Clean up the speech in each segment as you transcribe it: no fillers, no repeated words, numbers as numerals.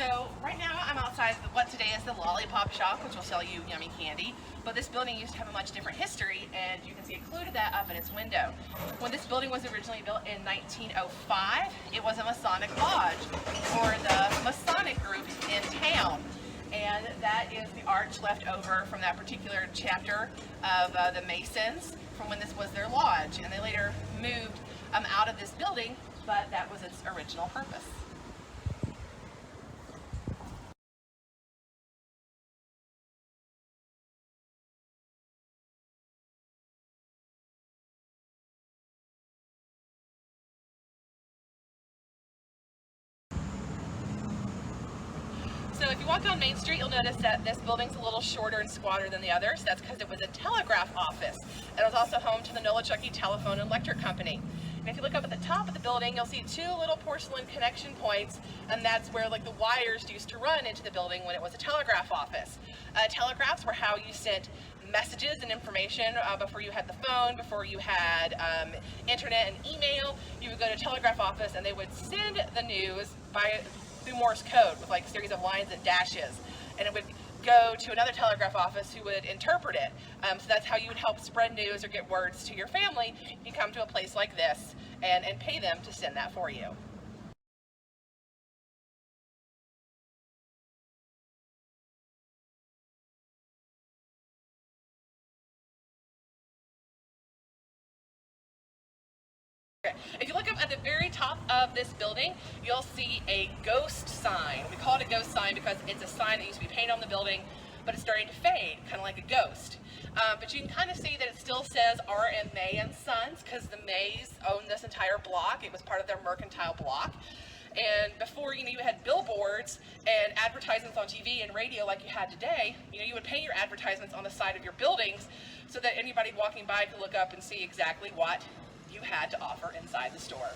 So right now I'm outside what today is the Lollipop Shop, which will sell you yummy candy. But this building used to have a much different history, and you can see it included that up in its window. When this building was originally built in 1905, it was a Masonic lodge, or the Masonic group in town. And that is the arch left over from that particular chapter of the Masons from when this was their lodge. And they later moved out of this building, but that was its original purpose. So if you walk down Main Street, you'll notice that this building's a little shorter and squatter than the others. That's because it was a telegraph office. It was also home to the Nolichucky Telephone and Electric Company. And if you look up at the top of the building, you'll see two little porcelain connection points, and that's where like the wires used to run into the building when it was a telegraph office. Telegraphs were how you sent messages and information before you had the phone, before you had internet and email. You would go to a telegraph office and they would send the news through Morse code with like a series of lines and dashes, and it would go to another telegraph office who would interpret it. So that's how you would help spread news or get words to your family. You come to a place like this and pay them to send that for you. If you look up at the very top of this building, you'll see a ghost sign. We call it a ghost sign because it's a sign that used to be painted on the building, but it's starting to fade, kind of like a ghost. But you can kind of see that it still says R.M. May and Sons because the Mays owned this entire block. It was part of their mercantile block. And before, you had billboards and advertisements on TV and radio like you had today, you would paint your advertisements on the side of your buildings so that anybody walking by could look up and see exactly what you had to offer inside the store.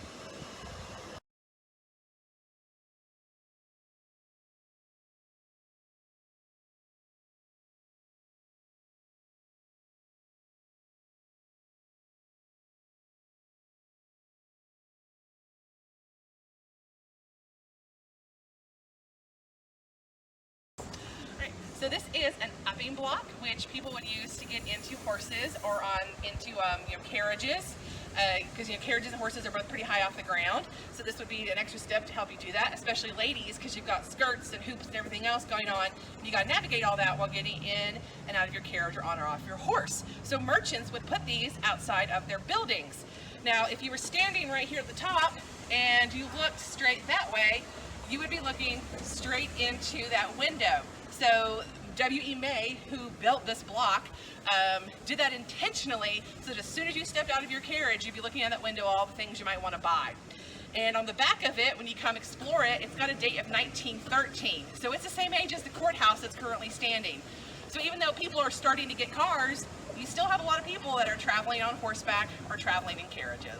So this is an upping block, which people would use to get into horses or into carriages, because carriages and horses are both pretty high off the ground. So this would be an extra step to help you do that, especially ladies, because you've got skirts and hoops and everything else going on. And you got to navigate all that while getting in and out of your carriage or on or off your horse. So merchants would put these outside of their buildings. Now, if you were standing right here at the top and you looked straight that way, you would be looking straight into that window. So W.E. May, who built this block, did that intentionally so that as soon as you stepped out of your carriage, you'd be looking out that window, all the things you might want to buy. And on the back of it, when you come explore it, it's got a date of 1913. So it's the same age as the courthouse that's currently standing. So even though people are starting to get cars, you still have a lot of people that are traveling on horseback or traveling in carriages.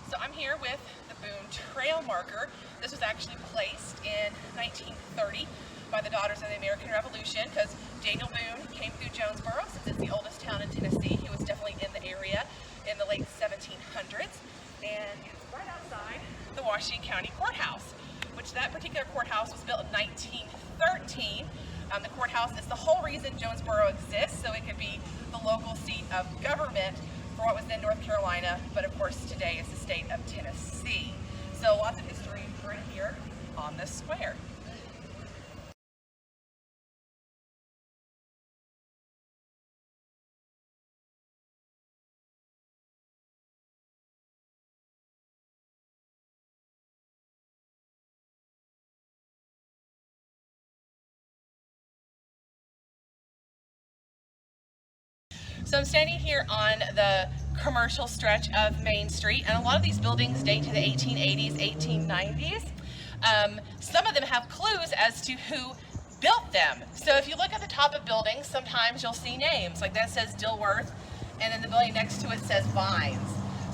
So I'm here with the Boone Trail Marker. This was actually placed in 1930 by the Daughters of the American Revolution because Daniel Boone came through Jonesborough, since it's the oldest town in Tennessee. He was definitely in the area in the late 1700s, and it's right outside the Washington County Courthouse, which that particular courthouse was built in 1913. The courthouse is the whole reason Jonesborough exists, so it could be the local seat of government for what was then North Carolina, but of course today is the state of Tennessee. So lots of history right here on this square. So I'm standing here on the commercial stretch of Main Street, and a lot of these buildings date to the 1880s, 1890s. Some of them have clues as to who built them. So if you look at the top of buildings, sometimes you'll see names, like that says Dilworth, and then the building next to it says Vines.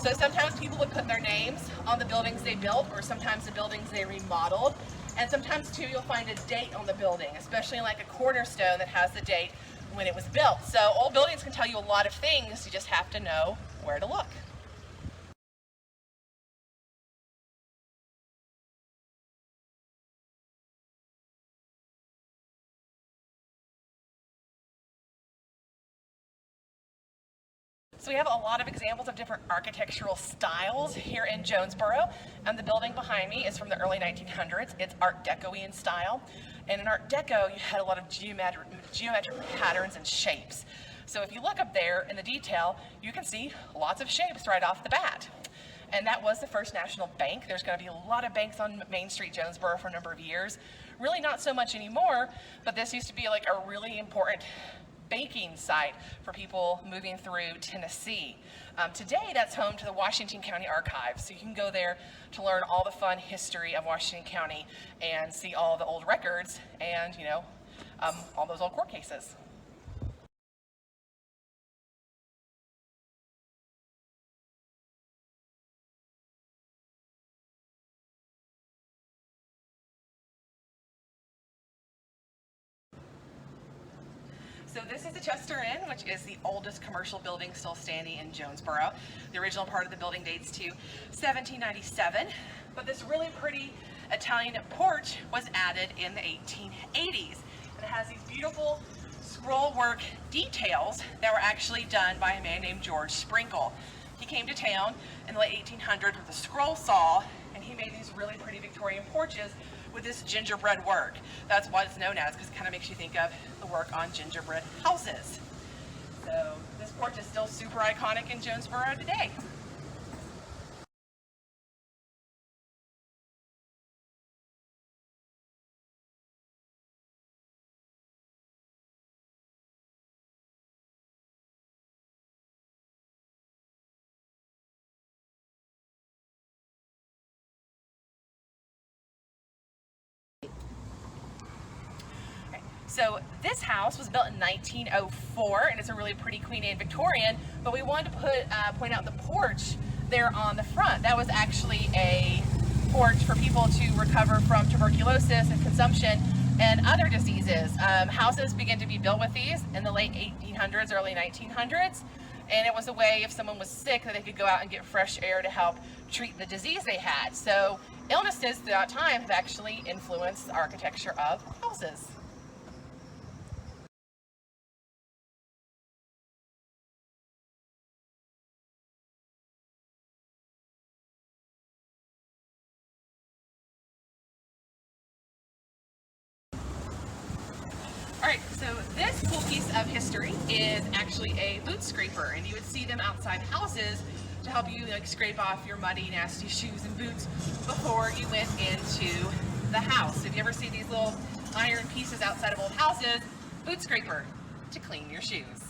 So sometimes people would put their names on the buildings they built, or sometimes the buildings they remodeled. And sometimes too, you'll find a date on the building, especially like a cornerstone that has the date when it was built. So old buildings can tell you a lot of things, you just have to know where to look. So we have a lot of examples of different architectural styles here in Jonesborough, and the building behind me is from the early 1900s. It's Art Deco in style, and in Art Deco you had a lot of geometric patterns and shapes. So if you look up there in the detail, you can see lots of shapes right off the bat. And that was the First National Bank. There's going to be a lot of banks on Main Street, Jonesborough for a number of years. Really not so much anymore, but this used to be like a really important banking site for people moving through Tennessee. Today that's home to the Washington County Archives, so you can go there to learn all the fun history of Washington County and see all the old records and, you know, all those old court cases. So this is the Chester Inn, which is the oldest commercial building still standing in Jonesborough. The original part of the building dates to 1797, but this really pretty Italian porch was added in the 1880s. And it has these beautiful scroll work details that were actually done by a man named George Sprinkle. He came to town in the late 1800s with a scroll saw, and he made these really pretty Victorian porches with this gingerbread work. That's what it's known as, because it kind of makes you think of the work on gingerbread houses. So this porch is still super iconic in Jonesborough today. So this house was built in 1904, and it's a really pretty Queen Anne Victorian, but we wanted to point out the porch there on the front. That was actually a porch for people to recover from tuberculosis and consumption and other diseases. Houses began to be built with these in the late 1800s, early 1900s, and it was a way if someone was sick that they could go out and get fresh air to help treat the disease they had. So illnesses throughout time have actually influenced the architecture of houses. Alright, so this cool piece of history is actually a boot scraper, and you would see them outside houses to help you like scrape off your muddy, nasty shoes and boots before you went into the house. If you ever see these little iron pieces outside of old houses, boot scraper to clean your shoes.